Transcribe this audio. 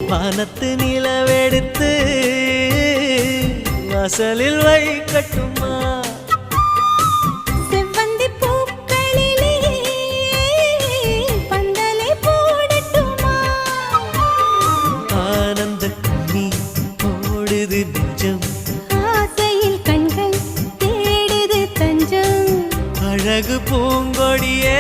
வானத்து நிலவெடுத்து வாசலில் வைக்கட்டுமா செவ்வந்தி பூக்களிலே பந்தலை போடட்டுமா ஆனந்த கண்ணீர் ஓடுது நெஞ்சம் ஆசையில் கண்கள் தேடுது தஞ்சம் அழகு பூங்கொடியே